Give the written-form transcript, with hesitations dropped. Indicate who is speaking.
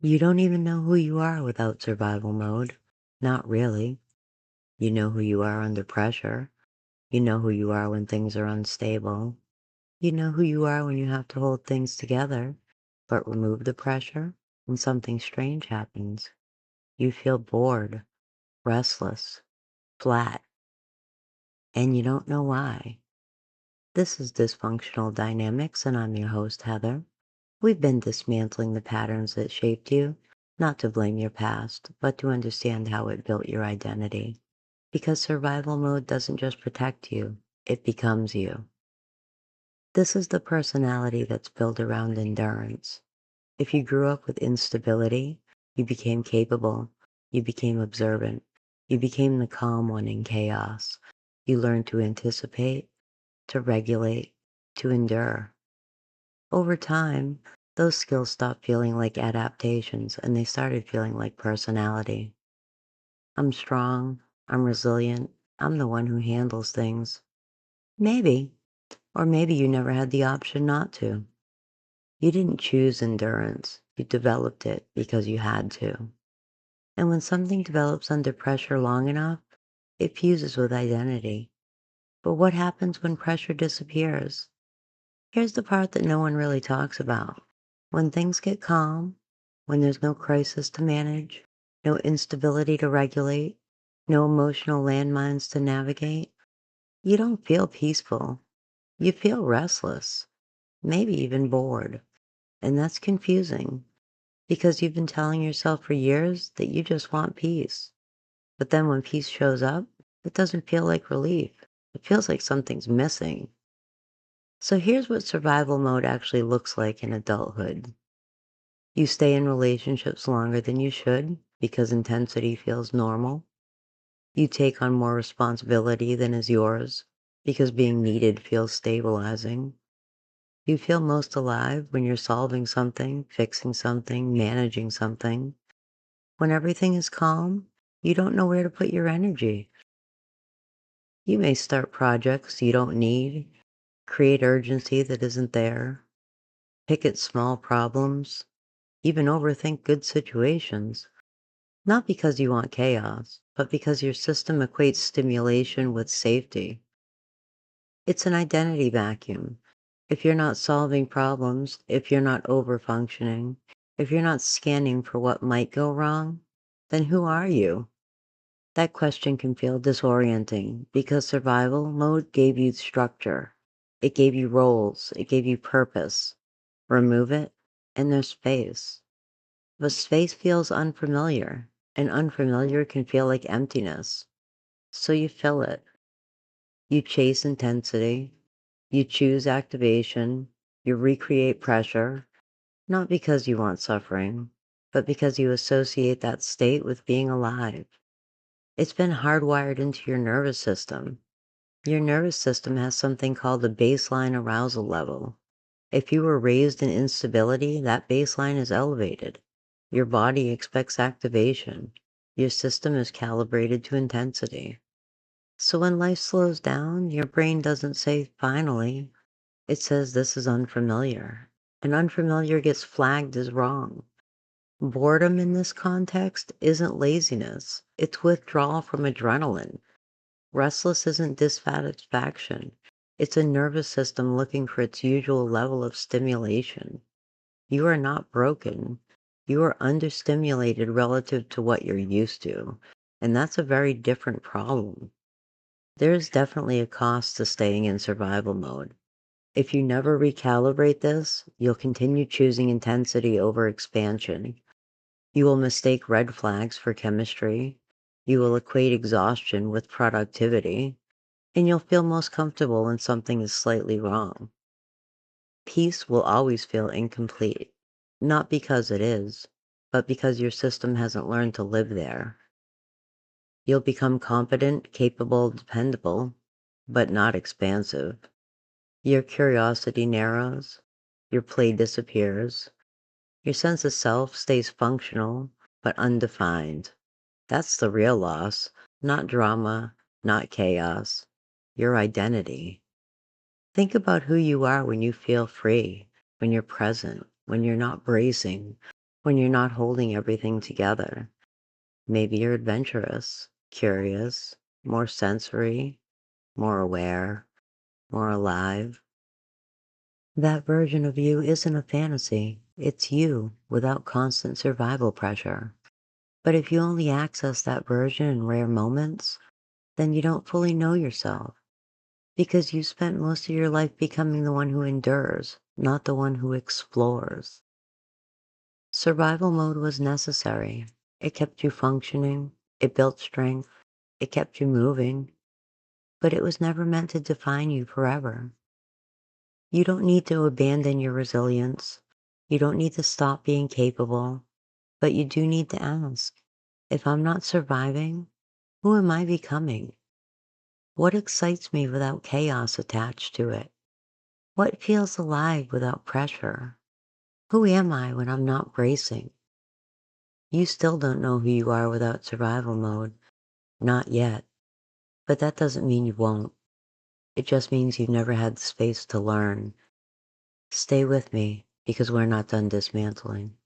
Speaker 1: You don't even know who you are without survival mode. Not really. You know who you are under pressure. You know who you are when things are unstable. You know who you are when you have to hold things together. But remove the pressure and something strange happens. You feel bored, restless, flat, and you don't know why. This is Dysfunctional Dynamics, and I'm your host, Heather. We've been dismantling the patterns that shaped you, not to blame your past, but to understand how it built your identity. Because survival mode doesn't just protect you, it becomes you. This is the personality that's built around endurance. If you grew up with instability, you became capable, you became observant, you became the calm one in chaos. You learned to anticipate, to regulate, to endure. Over time, those skills stopped feeling like adaptations and they started feeling like personality. I'm strong, I'm resilient, I'm the one who handles things. Maybe, or maybe you never had the option not to. You didn't choose endurance, you developed it because you had to. And when something develops under pressure long enough, it fuses with identity. But what happens when pressure disappears? Here's the part that no one really talks about. When things get calm, when there's no crisis to manage, no instability to regulate, no emotional landmines to navigate, you don't feel peaceful. You feel restless, maybe even bored. And that's confusing because you've been telling yourself for years that you just want peace. But then when peace shows up, it doesn't feel like relief. It feels like something's missing. So here's what survival mode actually looks like in adulthood. You stay in relationships longer than you should because intensity feels normal. You take on more responsibility than is yours because being needed feels stabilizing. You feel most alive when you're solving something, fixing something, managing something. When everything is calm, you don't know where to put your energy. You may start projects you don't need, create urgency that isn't there, pick at small problems, even overthink good situations. Not because you want chaos, but because your system equates stimulation with safety. It's an identity vacuum. If you're not solving problems, if you're not overfunctioning, if you're not scanning for what might go wrong, then who are you? That question can feel disorienting because survival mode gave you structure. It gave you roles. It gave you purpose. Remove it, and there's space. But space feels unfamiliar, and unfamiliar can feel like emptiness. So you fill it. You chase intensity. You choose activation. You recreate pressure, not because you want suffering, but because you associate that state with being alive. It's been hardwired into your nervous system. Your nervous system has something called a baseline arousal level. If you were raised in instability, that baseline is elevated. Your body expects activation. Your system is calibrated to intensity. So when life slows down, your brain doesn't say finally. It says this is unfamiliar. And unfamiliar gets flagged as wrong. Boredom in this context isn't laziness. It's withdrawal from adrenaline. Restless isn't dissatisfaction. It's a nervous system looking for its usual level of stimulation. You are not broken. You are understimulated relative to what you're used to. And that's a very different problem. There is definitely a cost to staying in survival mode. If you never recalibrate this, you'll continue choosing intensity over expansion. You will mistake red flags for chemistry. You will equate exhaustion with productivity. And you'll feel most comfortable when something is slightly wrong. Peace will always feel incomplete, not because it is, but because your system hasn't learned to live there. You'll become competent, capable, dependable, but not expansive. Your curiosity narrows, your play disappears, your sense of self stays functional, but undefined. That's the real loss, not drama, not chaos, your identity. Think about who you are when you feel free, when you're present, when you're not bracing, when you're not holding everything together. Maybe you're adventurous, curious, more sensory, more aware, more alive. That version of you isn't a fantasy. It's you without constant survival pressure. But if you only access that version in rare moments, then you don't fully know yourself because you spent most of your life becoming the one who endures, not the one who explores. Survival mode was necessary. It kept you functioning, it built strength, it kept you moving, but it was never meant to define you forever. You don't need to abandon your resilience. You don't need to stop being capable, but you do need to ask, if I'm not surviving, who am I becoming? What excites me without chaos attached to it? What feels alive without pressure? Who am I when I'm not bracing? You still don't know who you are without survival mode. Not yet. But that doesn't mean you won't. It just means you've never had the space to learn. Stay with me because we're not done dismantling.